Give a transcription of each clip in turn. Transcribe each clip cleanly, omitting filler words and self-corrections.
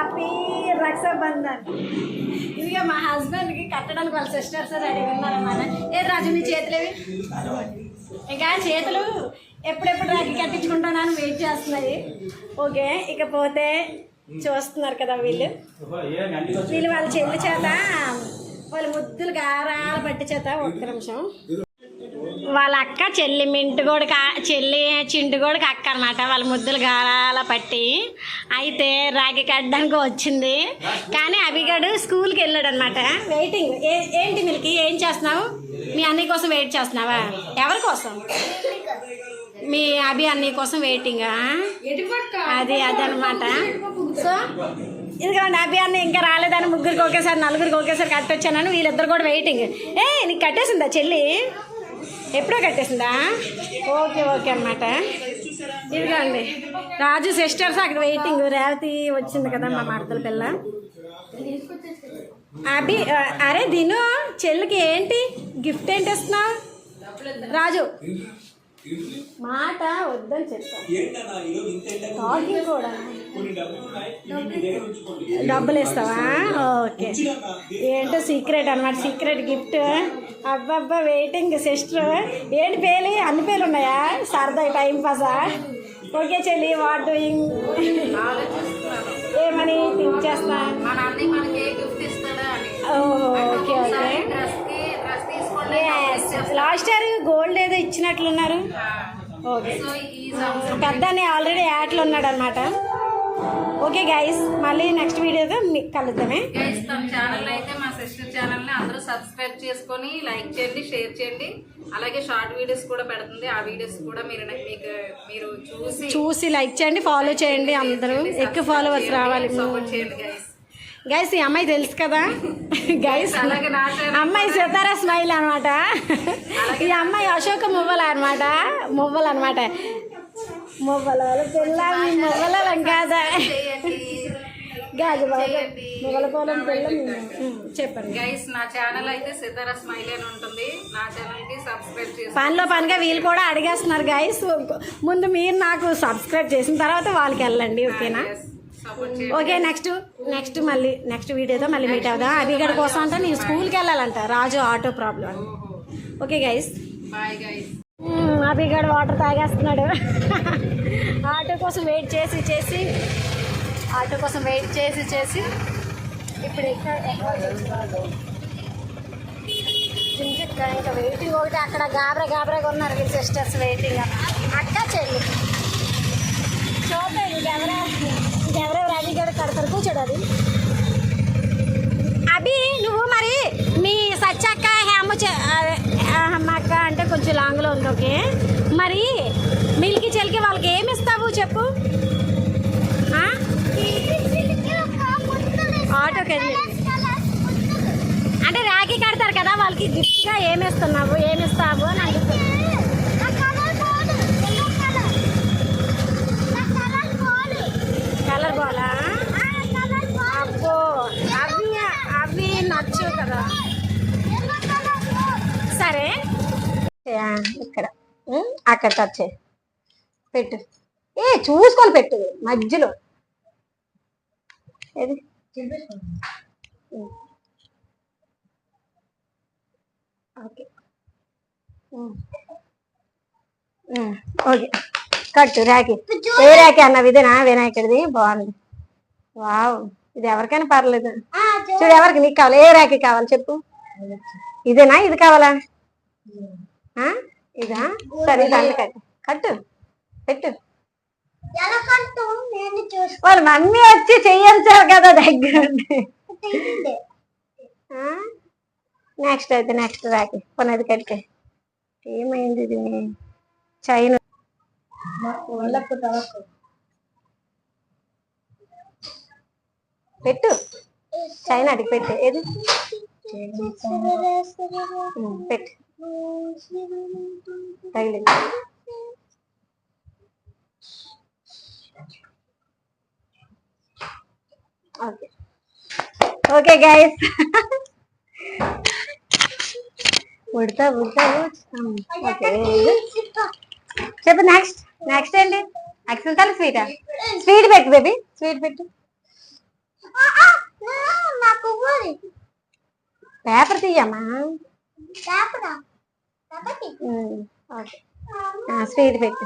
Happy Rakshabandhan. ఇదిగా మా husband కి కట్టడానికి వాళ్ళ సిస్టర్స్ రెడీ ఉన్నారన్నమాట. ఏ రాజు మీ చేతులేవి ఇంకా చేతులు ఎప్పుడెప్పుడు రాఖీ కట్టించుకుంటానని వెయిట్ చేస్తున్నాయి. ఓకే, ఇకపోతే చూస్తున్నారు కదా వీళ్ళు వాళ్ళ చెల్లి చేత వాళ్ళ ముద్దులు గారాలు పట్టి చేత. ఒక్క నిమిషం. వాళ్ళ అక్క చెల్లి మింటుగోడికి చెల్లి చింటుగోడికి అక్క అనమాట. వాళ్ళ ముద్దులు గారాల పట్టి అయితే రాఖీ కట్టడానికి వచ్చింది. కానీ అభిగాడు స్కూల్కి వెళ్ళాడు అనమాట. వెయిటింగ్. ఏంటి మిల్కి ఏం చేస్తున్నావు? మీ అన్నయ్య కోసం వెయిట్ చేస్తున్నావా? ఎవరి కోసం? మీ అభి అన్నయ్య కోసం వెయిటింగా? అదనమాట. సో ఇదిగోండి అభి అన్న ఇంకా రాలేదని ముగ్గురికి ఒకేసారి నలుగురికి ఒకేసారి కట్టొచ్చానని వీళ్ళిద్దరు కూడా వెయిటింగ్. నీకు కట్టేసిందా చెల్లి? ఎప్పుడో కట్టేసిందా? ఓకే ఓకే అన్నమాట. ఇదిగోండి రాజు సిస్టర్స్ అక్కడ వెయిటింగ్. రేవతి వచ్చింది కదా మా మరదల పిల్ల. అభి అరే దీను చెల్లికి ఏంటి గిఫ్ట్ ఏంటి ఇస్తున్నావు? రాజు మాట వద్దని చెప్తాను. కూడా డబ్బులు ఇస్తావా? ఓకే. ఏంటో సీక్రెట్ అనమాట, సీక్రెట్ గిఫ్ట్. అబ్బబ్బా వెయిటింగ్ సిస్టర్. ఏంటి పేలి? అన్ని పేర్లు ఉన్నాయా? సరదా టైం పాసా? ఓకే చెల్లి, వాట్ డూయింగ్? ఏమని థింక్ చేస్తా? Okay okay. Last year gold ఏదో ఇచ్చినట్లున్నారు. ఓకే, పెద్దని ఆల్రెడీ యాడ్లు ఉన్నాడు అనమాట. ఓకే గైస్, మళ్ళీ నెక్స్ట్ వీడియోతో మీకు కలుద్దామే. గైస్ తన ఛానల్ అయితే మా సిస్టర్ ఛానల్ ని అందరూ సబ్స్క్రైబ్ చేసుకొని లైక్ చేయండి, షేర్ చేయండి. అలాగే షార్ట్ వీడియోస్ కూడా పెడుతుంది. ఆ వీడియోస్ కూడా మీరు చూసి లైక్ చేయండి, ఫాలో చేయండి. అందరూ ఎక్కువ ఫాలోవర్స్ రావాలి. సపోర్ట్ చేయండి గైస్. గైస్ ఈ అమ్మాయి తెలుసు కదా గైస్, అమ్మాయి సితారా స్మైల్ అనమాట. ఈ అమ్మాయి అశోక మువ్వల అనమాట. మువ్వలు పిల్ల మువ్వలం కాదా? మువ్వల పొలం పిల్ల. చెప్పండి గైస్, నా ఛానల్ అయితే సితారా స్మైల్ అని ఉంటుంది. నా ఛానల్ కి సబ్స్క్రైబ్ చేసి పనిలో పనిగా వీళ్ళు కూడా అడిగేస్తున్నారు గైస్. ముందు మీరు నాకు సబ్స్క్రైబ్ చేసిన తర్వాత వాళ్ళకి వెళ్ళండి. ఓకేనా? ఓకే, నెక్స్ట్ మళ్ళీ నెక్స్ట్ వీడియోతో మళ్ళీ మీట్ అవుదా. అభిగడ్ కోసం అంటే నేను స్కూల్కి వెళ్ళాలంట. Raju auto problem. Okay guys, bye guys. అభిగడ్ వాటర్ తాగేస్తున్నాడు. ఆటో కోసం వెయిట్ చేసి ఇప్పుడు ఇంకా వెయిటింగ్ ఒకటి. అక్కడ గాబరాగా ఉన్నారు వీళ్ళు సిస్టర్స్ వెయిటింగ్. అక్క చెల్లి చూద్దాం ఇంకెవరెవరు అభిగడ్ కడతారు. కూర్చోడు అది. అభి నువ్వు మరి మీ సచ్చక్క అక్క అంటే కొంచెం లాంగ్లో ఉంది. ఓకే, మరి మిల్కి చెల్లికి వాళ్ళకి ఏమి ఇస్తావు చెప్పు? ఆటోకి అంటే రాఖీ కడతారు కదా, వాళ్ళకి గిఫ్ట్గా ఏమిస్తావు అని అడుగుతాను. కలర్ బాలా? అబ్బో అవి నచ్చు కదా. సరే ఇక్కడ అక్కడ టచ్ పెట్టు. చూసుకొని పెట్టు మధ్యలో. ఏది ఓకే ఓకే కట్టు. రాఖీ ఏ రాఖీ అన్నవి? ఇదేనా వినాయకుడిది? బాగుంది. వావ్, ఇది ఎవరికైనా పర్లేదు. చూడు ఎవరికి నీకు కావాలి? ఏ రాఖీ కావాలి చెప్పు? ఇదేనా? ఇది కావాలా? ఇదా? సరే దాన్ని కట్టు పెట్టు. వాళ్ళ మమ్మీ వచ్చి చెయ్యించారు కదా దగ్గర. నెక్స్ట్ అయితే నెక్స్ట్ రాఖీ కొన్నది కట్టే. ఏమైంది ఇది? చైన్ పెట్టు. చైన్ అడిగి పెట్టు. ఏది పెట్టు. తగిలింది. Okay okay guys, Udatha okay చెప్పు. నెక్స్ట్ ఏంటి? యాక్చువల్ స్వీటా? స్వీట్ పెట్టు బేబీ, స్వీట్ పెట్టు. పేపర్ తీయమ్మా. ఓకే స్వీట్ పెట్టు.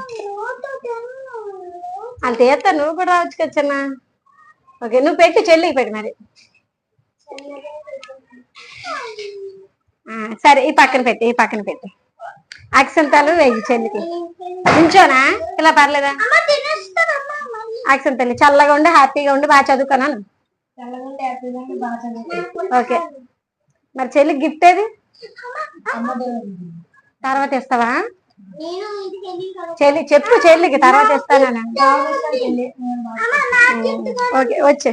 వాళ్ళు తీస్తా, నువ్వు కూడా రావచ్చు కదా చిన్న. ఓకే నువ్వు పెట్టి చెల్లికి పెట్టు మరి. సరే ఈ పక్కన పెట్టి, ఈ పక్కన పెట్టి అక్షంతాలు వెయ్యి చెల్లికి. ఉంచోనా ఇలా పర్లేదా? అక్షంతల్లి చల్లగా ఉండి హ్యాపీగా ఉండి బాగా చదువుకున్నాను. ఓకే మరి చెల్లికి గిఫ్ట్ ఏది తర్వాత ఇస్తావా? చెల్లి చెప్పు, చెల్లికి తర్వాత ఇస్తానా? ఓకే వచ్చే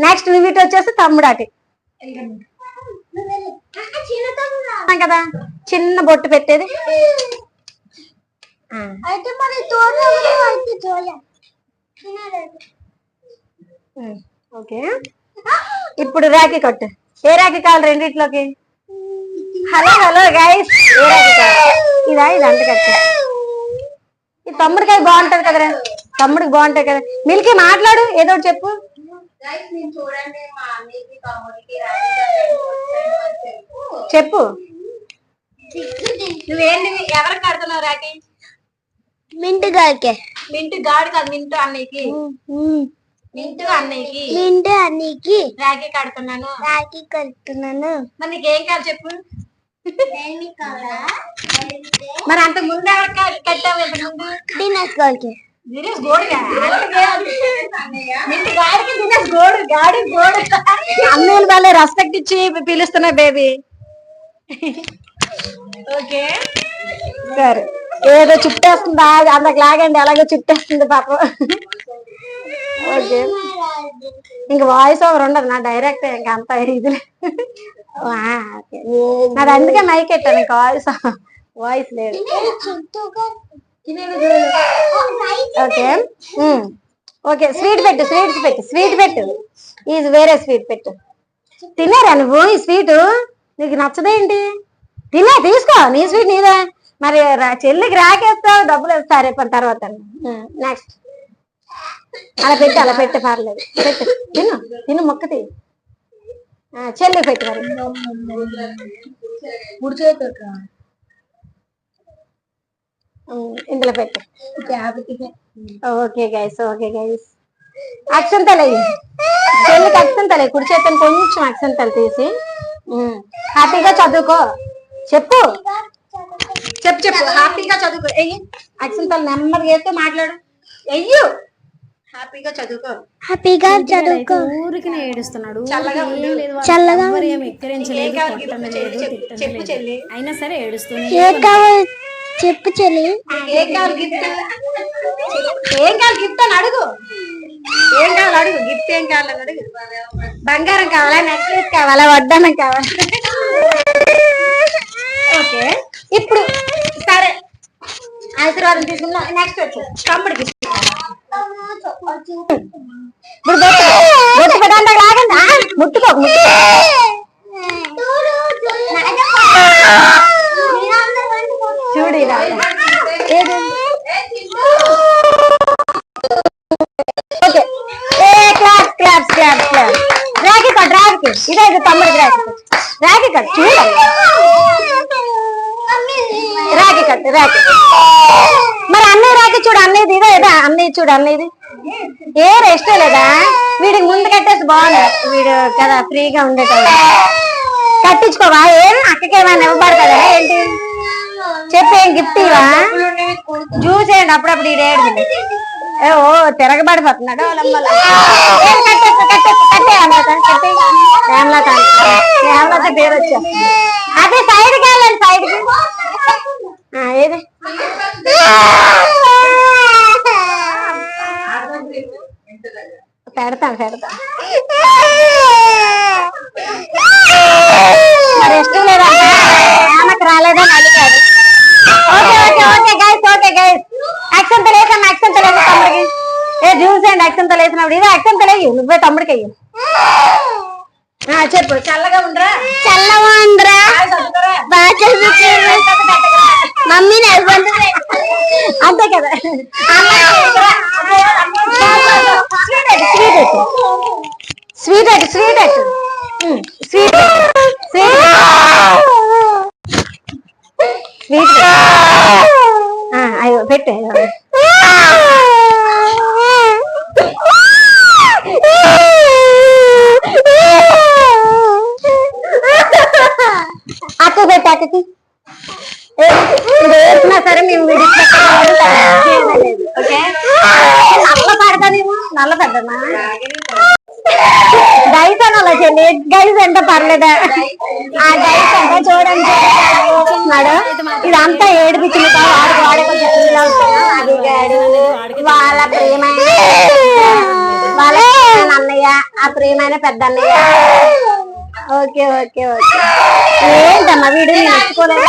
నెక్స్ట్ నువ్వు ఇటు వచ్చేసి తమ్ముడాటి కదా చిన్న బొట్టు పెట్టేది. ఓకే ఇప్పుడు రాఖీ కట్టు. ఏ రాఖీ కావాలి రెండిట్లోకి? హలో హలో గైస్, ఏ రాఖీ కావాలి? ఇదా ఇది అంత కట్టు. ఈ తమ్ముడికాయ బాగుంటది కదరా, తమ్ముడికి బాగుంటది కదా. మిల్కీ మాట్లాడు, ఏదో ఒకటి చెప్పు. చెప్పు నువ్వేంటి ఎవరికి కడుతున్నావు రాఖీ? మింటు గాడికే. మింటు గాడి కాదు, మింటు అన్నయ్యకి. మింటు అన్నయ్యకి, మింటు అన్నయ్యకి రాఖీ కడుతున్నాను. రాఖీ కడుతున్నాను. మరి నీకేం కాదు చెప్పు. మరి అంత ముందు ఎవరికి కట్టావు? ఇంత ముందు దినేష్ గాడికి. దినేష్ గోడుగా మింటు గాడికి, దినేష్ గోడు గాడి గోడు. అన్నయ్యలు వాళ్ళే రెస్పెక్ట్ ఇచ్చి పిలుస్తున్నా బేబీ. ఓకే సరే ఏదో చుట్టేస్తుందా అంతకు లాగండి, అలాగే చుట్టేస్తుంది పాపం. ఓకే ఇంక వాయిస్ ఓవర్ ఉండదు నా, డైరెక్ట్ ఇంకా అంత ఇది. నాది అందుకే మైక్ ఎట్టాను, ఇంకా వాయిస్ లేదు. ఓకే ఓకే స్వీట్ పెట్టు, స్వీట్స్ పెట్టు, స్వీట్ పెట్టు. ఇది వేరే స్వీట్ పెట్టు. తినేరా నువ్వు ఈ స్వీటు? నీకు నచ్చదేంటి? తినే తీసుకో, నీ స్వీట్ నీదే. మరి చెల్లికి రాకేస్తావు, డబ్బులు వేస్తా రేపు తర్వాత. నెక్స్ట్ అలా పెట్టు, అలా పెట్టు పర్లేదు, పెట్టు. తిను తిను మొక్కతి చెల్లికి పెట్టు మరి. ఇందులో పెట్టు. Okay guys, okay guys. అక్షంతలు చెల్లికి అక్షంతలు కుడి చేతను కొంచెం అక్షంతలు తీసి హ్యాపీగా చదువుకో. చెప్పు చెప్పు చెప్పు హ్యాపీగా చదువుకో. ఎయ్యి అక్షంతలు నెమ్మదిగా వేస్తూ మాట్లాడు. ఎయ్యు హ్యాపీగా చదువుకో. హ్యాపీగా చదువుకో. ఊరికి ఏడుస్తున్నాడు, చల్లగా ఎక్కిరించలేదు, చెప్పు చెల్లి. అయినా సరే ఏడుస్తుంది. ఏం కావాలి చెప్పు చెల్లి. ఏం కావాలి గిఫ్ట్? ఏం కావాలి గిఫ్ట్ అని అడుగు. ఏం కావాలి అడుగు, గిఫ్ట్ ఏం కావాలని అడుగు. బంగారం కావాలా, నెక్లెస్ కావాలా, వడ్డానం కావాలా? ఓకే ఇప్పుడు సరే ఆశీర్వాదం తీసుకున్నా. నెక్స్ట్ వచ్చి తమ్ముడికి ఇప్పుడు బొట్టు పెట్టండి, లాగండి. ముట్టుకో చూడు okay claps claps claps claps. Rakhi cut, Rakhi ఇదే తమ్ముడికి రాఖీ కట్, రాఖీ కట్ చూడు. రాఖీ కట్, రాఖీ. మరి అన్నయ్య రాఖీ చూడు, అన్నయ్యది ఇదే ఇదా? అన్నయ్య చూడు, అన్నయ్యది ఏ రెస్ట్ లేదా? వీడికి ముందు కట్టేసి బాగుంది, వీడు కదా ఫ్రీగా ఉండేటప్పుడు. కట్టించుకోవా? ఏం అక్కకేమైనా ఇవ్వబడతారా ఏంటి? చెప్పేం గిఫ్ట్ ఇవా? చూసేయండి అప్పుడప్పుడు ఈ రేడు ఓ తిరగబడిపోతున్నాడు. పేరు వచ్చా అదే సైడ్కి వెళ్ళండి, సైడ్కి. ఏది పెడతాను పెడతాను. మరి ఇష్టం లేదా? ఆమెకు రాలేదని అడిగాడు. Okay okay okay guys, okay guys. అక్షంతలు వేసాను, అక్షంతలు వేసా తమ్ముడికి. జ్యూస్ అండి అక్షంతలు వేసినప్పుడు ఇదే అక్షంతలు వేయు, నువ్వే తమ్ముడికి అయ్యు. చెప్పు. చల్లగా ఉండరా, చల్లగా ఉండరా, బాగా చదువుకోరా, మమ్మీని అంతే కదా. స్వీట్ అటు స్వీట్ అటు స్వీట్ స్వీట్ స్వీట్ అయ్యో పెట్టే అక్క పెట్టి అక్కకి వేసినా సరే మేము ఓకే నల్ల పడతానేమో నల్ల పెద్దమా డైస్ అనాలా చెల్లి గైస్ అంటే పర్లేదా ఆ డైస్ అంటే చూడండి చూస్తున్నాడు ఇదంతా ఏడిపించింది వాళ్ళ ప్రియమైన వాళ్ళ అన్నయ్య ఆ ప్రియమైన పెద్ద అన్నయ్య ఓకే ఓకే ఓకే ఏంటమ్మా వీడు నేర్చుకోలేదు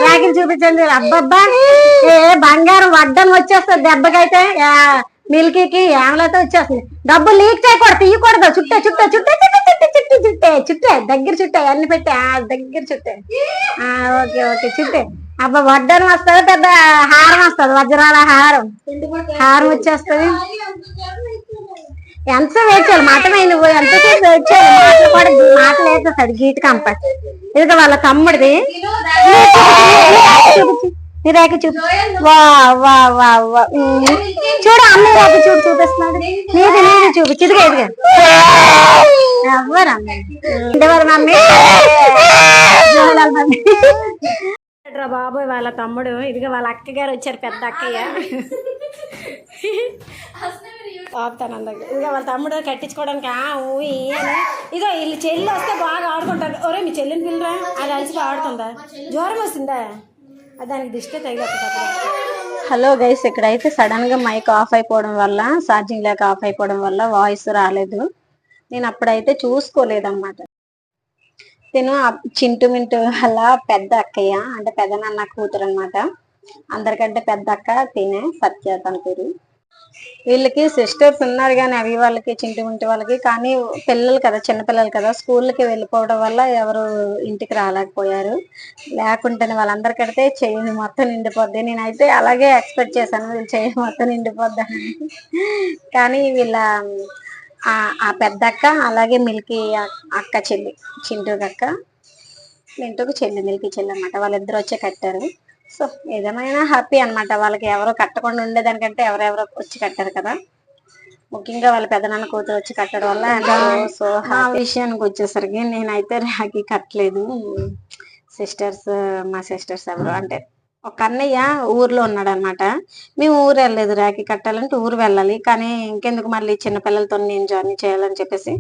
రాగిలు చూపించండి అబ్బబ్బా ఏ బంగారం వడ్డం వచ్చేస్తుంది దెబ్బకైతే మిల్కీకి ఏమలైతే వచ్చేస్తుంది డబ్బులు లీక్ చేయకూడదు తీయకూడదు చుట్టే చుట్టే చుట్టే చుట్టే చుట్టే దగ్గర చుట్టే అన్ని పెట్టే దగ్గర చుట్టే ఓకే ఓకే చుట్టే అబ్బా వడ్డం వస్తుంది పెద్ద హారం వస్తుంది వజ్రాల హారం హారం వచ్చేస్తుంది ఎంత వెయిట్ చేయాలి మాటమే నువ్వు ఎంతసేపు వెయిట్ చేయాలి మాటలు కూడా మాటలు వేసేస్తాడు గీటు కంపట్ ఇది వాళ్ళ తమ్ముడిది నీ రేఖ చూపు వా వా వా వా చూడు అన్న రేఖ చూడు చూపిస్తున్నాడు నీది నీది చూపు చిదిగా ఎదిగా ఎవ్వరు అమ్మాయి మమ్మీ బాబోయ్ వాళ్ళ తమ్ముడు ఇదిగా వాళ్ళ అక్క గారు వచ్చారు పెద్ద అక్కయ్య ఆపుతాను అందరికి ఇదిగా వాళ్ళ తమ్ముడు కట్టించుకోవడానికి అని ఇదో వీళ్ళు చెల్లి వస్తే బాగా ఆడుకుంటారు ఒరే మీ చెల్లిని పిల్లరా అది అలసిపోయి ఆడుతుందా జ్వరం వస్తుందా దానికి దిష్టి తగిలిపోతుంది హలో గైస్ ఇక్కడైతే సడన్ గా మైక్ ఆఫ్ అయిపోవడం వల్ల ఛార్జింగ్ లేక ఆఫ్ అయిపోవడం వల్ల వాయిస్ రాలేదు నేను అప్పుడైతే చూసుకోలేదన్నమాట నేను చింటు మింటు వల్ల పెద్ద అక్కయ్య అంటే పెద్ద నాన్న కూతురు అనమాట అందరికంటే పెద్ద అక్క తినే సత్య తన పేరు వీళ్ళకి సిస్టర్స్ ఉన్నారు కానీ అవి వాళ్ళకి చింటి మింటి వాళ్ళకి కానీ పిల్లలు కదా చిన్నపిల్లలు కదా స్కూల్కి వెళ్ళిపోవడం వల్ల ఎవరు ఇంటికి రాలేకపోయారు లేకుంటేనే వాళ్ళందరికడితే చెయ్యి మొత్తం నిండిపోద్ది నేనైతే అలాగే ఎక్స్పెక్ట్ చేశాను వీళ్ళు చెయ్యి మొత్తం నిండిపోద్దని కానీ వీళ్ళ ఆ పెద్ద అక్క అలాగే మిల్కీ అక్క చెల్లి చింటూకి అక్క మింటూకి చెల్లి మిల్కీ చెల్లి అనమాట వాళ్ళిద్దరు వచ్చి కట్టారు సో ఏదేమైనా హ్యాపీ అనమాట వాళ్ళకి ఎవరో కట్టకుండా ఉండేదానికంటే ఎవరెవరో వచ్చి కట్టారు కదా ముఖ్యంగా వాళ్ళ పెదనాన్న కూతురు వచ్చి కట్టడం వల్ల సో ఆ విషయానికి వచ్చేసరికి నేనైతే రాఖీ కట్టలేదు మా సిస్టర్స్ ఎవరు అంటే ఒక అన్నయ్య ఊర్లో ఉన్నాడు అనమాట మేము ఊరు వెళ్ళలేదు రాఖీ కట్టాలంటే ఊరు వెళ్ళాలి కానీ ఇంకెందుకు మళ్ళీ చిన్నపిల్లలతో నేను జర్నీ చేయాలని చెప్పేసి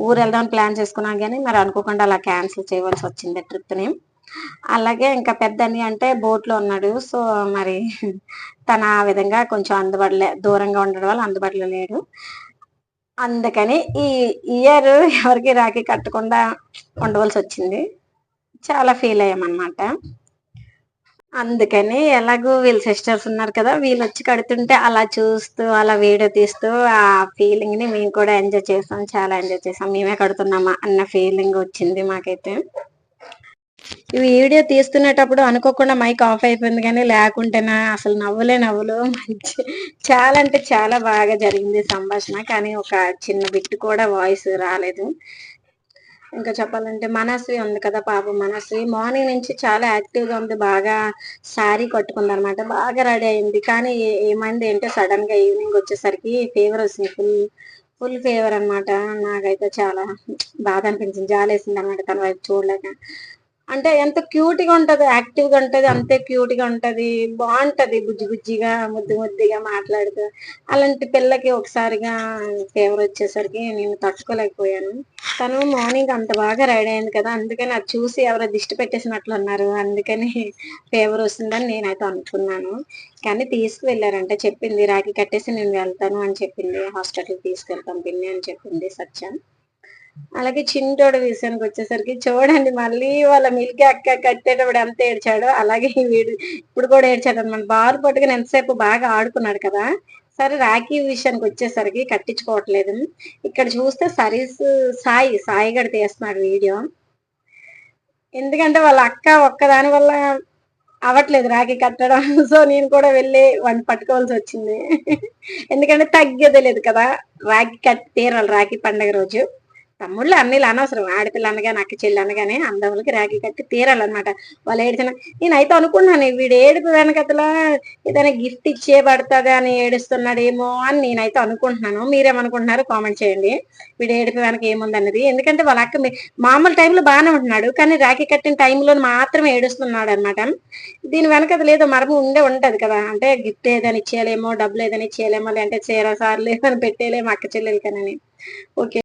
ఊరు వెళ్దామని ప్లాన్ చేసుకున్నాం కానీ మరి అనుకోకుండా అలా క్యాన్సిల్ చేయవలసి వచ్చింది ట్రిప్ని అలాగే ఇంకా పెద్ద అన్నయ్య అంటే బోట్లో ఉన్నాడు సో మరి తన ఆ విధంగా కొంచెం అందుబాటులో దూరంగా ఉండడం వల్ల అందుబాటులో లేడు అందుకని ఈ ఇయర్ ఎవరికి రాఖీ కట్టకుండా ఉండవలసి వచ్చింది చాలా ఫీల్ అయ్యామన్నమాట అందుకని ఎలాగో వీళ్ళ సిస్టర్స్ ఉన్నారు కదా వీళ్ళు వచ్చి కడుతుంటే అలా చూస్తూ అలా వీడియో తీస్తూ ఆ ఫీలింగ్ ని మేము కూడా ఎంజాయ్ చేసాం చాలా ఎంజాయ్ చేసాం మేమే కడుతున్నామా అన్న ఫీలింగ్ వచ్చింది మాకైతే ఈ వీడియో తీస్తున్నప్పుడు అనుకోకుండా మైక్ ఆఫ్ అయిపోయింది కానీ లేకుంటేనా అసలు నవ్వులు మంచి చాలా అంటే చాలా బాగా జరిగింది సంభాషణ కానీ ఒక చిన్న బిట్ కూడా వాయిస్ రాలేదు ఇంకా చెప్పాలంటే మనస్వి ఉంది కదా పాపం మనస్వి మార్నింగ్ నుంచి చాలా యాక్టివ్ గా ఉంది బాగా శారీ కట్టుకుంది అనమాట బాగా రెడీ అయింది కానీ ఏమైంది అంటే సడన్ గా ఈవినింగ్ వచ్చేసరికి ఫీవర్ వచ్చింది ఫుల్ ఫీవర్ అనమాట నాకైతే చాలా బాధ అనిపించింది జాలేసింది అనమాట తన వైపు చూడలేక అంటే ఎంత క్యూట్ గా ఉంటది యాక్టివ్ గా ఉంటది అంతే క్యూట్ గా ఉంటది బాగుంటది బుజ్జిగా ముద్దుగా మాట్లాడుతూ అలాంటి పిల్లకి ఒకసారిగా ఫీవర్ వచ్చేసరికి నేను తట్టుకోలేకపోయాను తను మార్నింగ్ అంత బాగా రెడీ అయింది కదా అందుకని అది చూసి ఎవరో దిష్టి పెట్టేసినట్లు ఉన్నారు అందుకని ఫీవర్ వస్తుందని నేనైతే అనుకున్నాను కానీ తీసుకువెళ్ళారంటే చెప్పింది రాఖీ కట్టేసి నేను వెళ్తాను అని చెప్పింది హాస్పిటల్కి తీసుకెళ్తాం పిన్ని అని చెప్పింది సత్యం అలాగే చింటోడు విషయానికి వచ్చేసరికి చూడండి మళ్ళీ వాళ్ళ మిల్కీ అక్క కట్టేటప్పుడు ఎంత ఏడ్చాడో అలాగే వీడు ఇప్పుడు కూడా ఏడ్చాడు అనమాట బారు పట్టుకుని ఎంతసేపు బాగా ఆడుకున్నాడు కదా సరే రాఖీ విషయానికి వచ్చేసరికి కట్టించుకోవట్లేదు ఇక్కడ చూస్తే సాయి గడి తీస్తున్నాడు వీడియో ఎందుకంటే వాళ్ళ అక్క ఒక్కదాని వల్ల అవ్వట్లేదు రాఖీ కట్టడం. సో నేను కూడా వెళ్ళి వాడిని పట్టుకోవాల్సి వచ్చింది. ఎందుకంటే తగ్గేదే లేదు కదా, రాఖీ కట్టి తీరాలి రాఖీ పండగ రోజు. తమ్ముళ్ళు అన్నీళ్ళు అనవసరం, ఆడపిల్ల అనగానే అక్క చెల్లి అనగానే అందములకి రాఖీ కట్టి తీరాలన్నమాట. వాళ్ళు ఏడిచిన నేనైతే అనుకున్నాను వీడు ఏడుపు వెనకతలా ఏదైనా గిఫ్ట్ ఇచ్చే పడుతుంది అని ఏడుస్తున్నాడేమో అని నేనైతే అనుకుంటున్నాను. మీరేమనుకుంటున్నారో కామెంట్ చేయండి. వీడు ఏడుపు వెనక ఏముంది అన్నది. ఎందుకంటే వాళ్ళ అక్క మామూలు టైంలో బాగానే ఉంటున్నాడు, కానీ రాఖీ కట్టిన టైంలో మాత్రమే ఏడుస్తున్నాడు అనమాట. దీని వెనకది లేదో మరము ఉంటది కదా, అంటే గిఫ్ట్ ఏదైనా ఇచ్చేయలేమో, డబ్బులు ఏదైనా ఇచ్చేయలేమో, లేదంటే చీర సార్లు ఏమైనా పెట్టేయలేమో అక్క చెల్లెలకనని. ఓకే,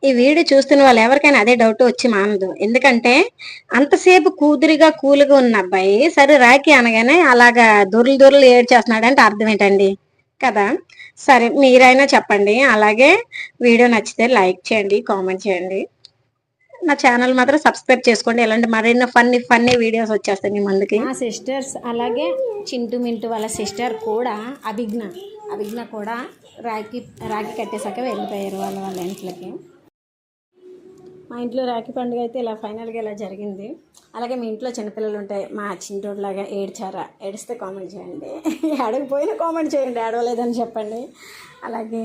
ఈ వీడియో చూస్తున్న వాళ్ళు ఎవరికైనా అదే డౌట్ వచ్చి మానదు. ఎందుకంటే అంతసేపు కూతురిగా కూలుగా ఉన్న అబ్బాయి సరే రాఖీ అనగానే అలాగా దొరలు ఏడ్చేస్తున్నాడు అంటే అర్థం ఏంటండి కదా. సరే మీరైనా చెప్పండి. అలాగే వీడియో నచ్చితే లైక్ చేయండి, కామెంట్ చేయండి. నా ఛానల్ మాత్రం సబ్స్క్రైబ్ చేసుకోండి. ఇలాంటి మరెన్నో ఫన్నీ వీడియోస్ వచ్చేస్తాయి మీ ముందుకి. మా సిస్టర్స్ అలాగే చింటూ మింటూ వాళ్ళ సిస్టర్ కూడా అభిజ్ఞ కూడా రాఖీ కట్టేశాక వెళ్ళిపోయారు వాళ్ళ ఇంట్లోకి. మా ఇంట్లో రాఖీ పండుగ అయితే ఇలా ఫైనల్గా ఇలా జరిగింది. అలాగే మీ ఇంట్లో చిన్నపిల్లలు ఉంటాయి, మా చింటోడ్లాగా ఏడ్చారా? ఏడిస్తే కామెంట్ చేయండి. ఏడకపోయినా కామెంట్ చేయండి, ఏడవలేదని చెప్పండి. అలాగే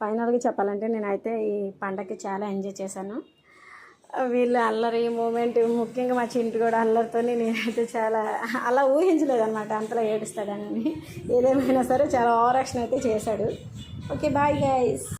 ఫైనల్గా చెప్పాలంటే నేనైతే ఈ పండగకి చాలా ఎంజాయ్ చేశాను. వీళ్ళు అల్లరి మూమెంట్, ముఖ్యంగా మా చింటు కూడా అల్లరితో నేనైతే చాలా అలా ఊహించలేదన్నమాట అంతలా ఏడుస్తాడని. ఏదేమైనా సరే చాలా ఓవర్ యాక్షన్ అయితే చేశాడు. Okay, bye guys.